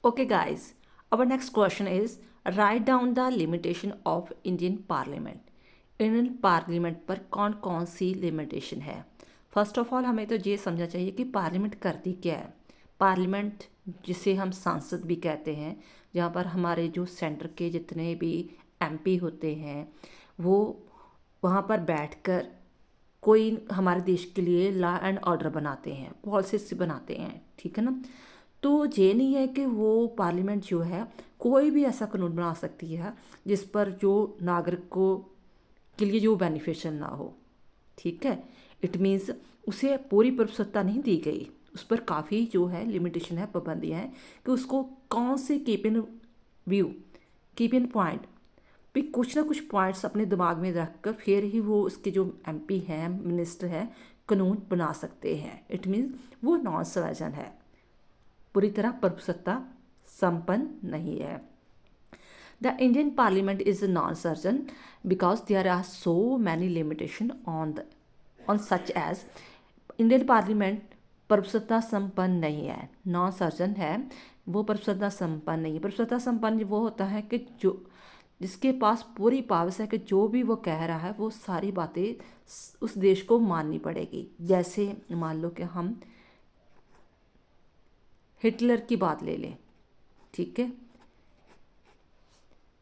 Okay, guys, our next question is write down the limitation of Indian Parliament. Indian parliament पर कौन कौन सी limitation है। First of all हमें तो ये समझना चाहिए कि पार्लियामेंट करती क्या है। पार्लियामेंट जिसे हम सांसद भी कहते हैं, जहाँ पर हमारे जो सेंटर के जितने भी एमपी होते हैं वो वहाँ पर बैठकर कोई हमारे देश के लिए लॉ एंड ऑर्डर बनाते हैं, पॉलिसीज बनाते हैं, ठीक है ना। तो ये नहीं है कि वो पार्लियामेंट जो है कोई भी ऐसा कानून बना सकती है जिस पर जो नागरिकों के लिए जो बेनिफिशियल ना हो, ठीक है। इट मीन्स उसे पूरी प्रभुसत्ता नहीं दी गई, उस पर काफ़ी जो है लिमिटेशन है, पाबंदियाँ हैं कि उसको कौन से keep in view, keep in point भी कुछ ना कुछ पॉइंट्स अपने दिमाग में रखकर फिर ही वो उसके जो एमपी हैं, मिनिस्टर हैं, कानून बना सकते हैं। इट मीन्स वो नॉन सवर्जन है, पूरी तरह प्रभुसत्ता संपन्न नहीं है। The Indian Parliament is non-certain because there are so many limitations on such as Indian Parliament प्रभुसत्ता संपन्न नहीं है, नॉन सर्जन है, वो प्रभुसत्ता संपन्न नहीं है। प्रभुसत्ता संपन्न वो होता है कि जो जिसके पास पूरी पावर्स है कि जो भी वो कह रहा है वो सारी बातें उस देश को माननी पड़ेगी। जैसे मान लो कि हम हिटलर की बात ले लें, ठीक है।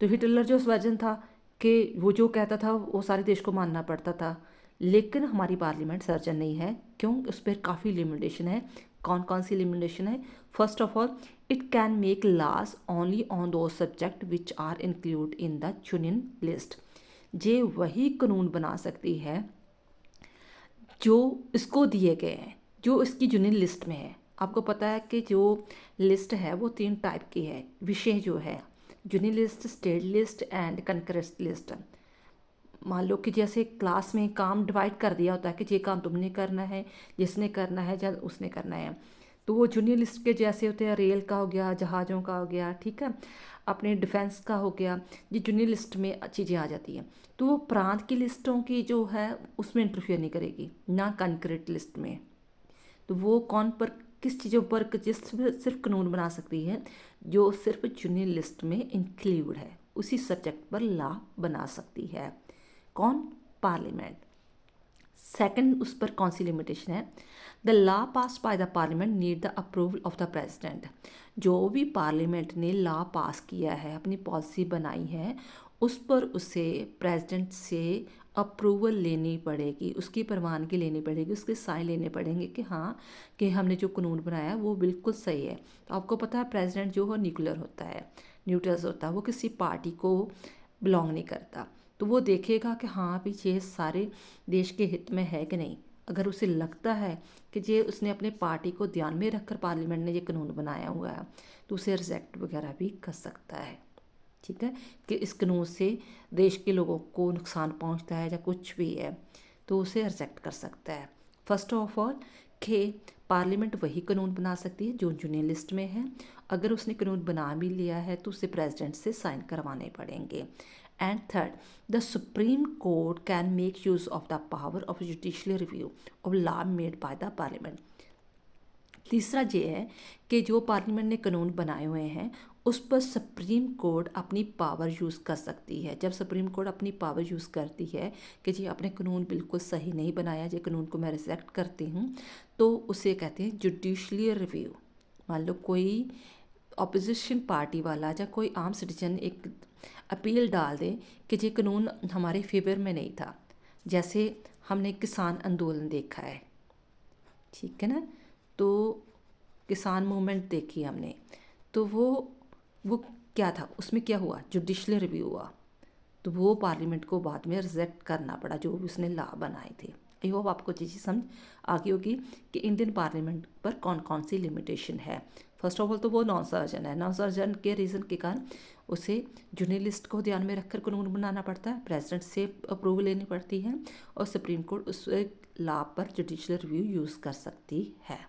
तो हिटलर जो वर्जन था कि वो जो कहता था वो सारे देश को मानना पड़ता था, लेकिन हमारी पार्लियामेंट सर्जन नहीं है। क्यों? उस पर काफ़ी लिमिटेशन है। कौन कौन सी लिमिटेशन है? First of all, it can make laws only on two subject which are include in the union list. ये वही कानून बना सकती है जो इसको दिए गए हैं, जो इसकी यूनियन लिस्ट में है। आपको पता है कि जो लिस्ट है वो 3 टाइप की है। विषय जो है union list, state list and concurrence list. मान लो कि जैसे क्लास में काम डिवाइड कर दिया होता है कि ये काम तुमने करना है, जिसने करना है या उसने करना है। तो वो जूनियर लिस्ट के जैसे होते हैं, रेल का हो गया, जहाज़ों का हो गया, ठीक है, अपने डिफेंस का हो गया, ये जूनियर लिस्ट में चीज़ें आ जाती हैं। तो वो प्रांत की लिस्टों की जो है उसमें इंटरफेयर नहीं करेगी, ना कंक्रीट लिस्ट में। तो वो कौन पर किस चीज़ों पर जिस सिर्फ कानून बना सकती है जो सिर्फ जूनियर लिस्ट में इंक्लूड है, उसी सब्जेक्ट पर लॉ बना सकती है। कौन? पार्लियामेंट। सेकंड, उस पर कौन सी लिमिटेशन है? The law pass by the parliament need the approval of the president. जो भी पार्लियामेंट ने लॉ पास किया है, अपनी पॉलिसी बनाई है, उस पर उसे प्रेसिडेंट से अप्रूवल लेनी पड़ेगी, उसकी प्रवानगी लेनी पड़ेगी, उसके साइन लेने पड़ेंगे कि हाँ कि हमने जो कानून बनाया है वो बिल्कुल सही है। तो आपको पता है प्रेसिडेंट जो है न्यूक्लियर होता है, न्यूट्रल होता है, वो किसी पार्टी को बिलोंग नहीं करता। तो वो देखेगा कि हाँ भी ये सारे देश के हित में है कि नहीं। अगर उसे लगता है कि ये उसने अपने पार्टी को ध्यान में रखकर पार्लियामेंट ने ये कानून बनाया हुआ है, तो उसे रिजेक्ट वगैरह भी कर सकता है, ठीक है, कि इस कानून से देश के लोगों को नुकसान पहुंचता है या कुछ भी है, तो उसे रिजेक्ट कर सकता है। फर्स्ट ऑफ ऑल कि पार्लियामेंट वही कानून बना सकती है जो यूनियन लिस्ट में है। अगर उसने कानून बना भी लिया है तो उसे प्रेसिडेंट से साइन करवाने पड़ेंगे। And third, the supreme court can make use of the power of judicial review of law made by the parliament. तीसरा ये है कि जो पार्लियामेंट ने कानून बनाए हुए हैं उस पर सुप्रीम कोर्ट अपनी पावर यूज़ कर सकती है। जब सुप्रीम कोर्ट अपनी पावर यूज़ करती है कि जी आपने कानून बिल्कुल सही नहीं बनाया, ये कानून को मैं रिजेक्ट करती हूँ, तो उसे कहते हैं जुडिशियल रिव्यू। मान लो कोई ऑपोजिशन पार्टी वाला या कोई आम सिटीजन एक अपील डाल दे कि ये कानून हमारे फेवर में नहीं था, जैसे हमने किसान आंदोलन देखा है, ठीक है ना। तो किसान मूवमेंट देखी हमने, तो वो क्या था, उसमें क्या हुआ, जुडिशियल रिव्यू हुआ, तो वो पार्लियामेंट को बाद में रिजेक्ट करना पड़ा जो भी उसने लॉ बनाए थे। आई होप आपको चीज़ें समझ आ गई होगी कि इंडियन पार्लियामेंट पर कौन कौन सी लिमिटेशन है। फर्स्ट ऑफ ऑल तो वो नॉन सर्जन है, नॉन सर्जन के रीज़न के कारण उसे जूनियर लिस्ट को ध्यान में रखकर कानून बनाना पड़ता है, प्रेसिडेंट से अप्रूवल लेनी पड़ती है, और सुप्रीम कोर्ट उस लॉ पर जुडिशियल रिव्यू यूज़ कर सकती है।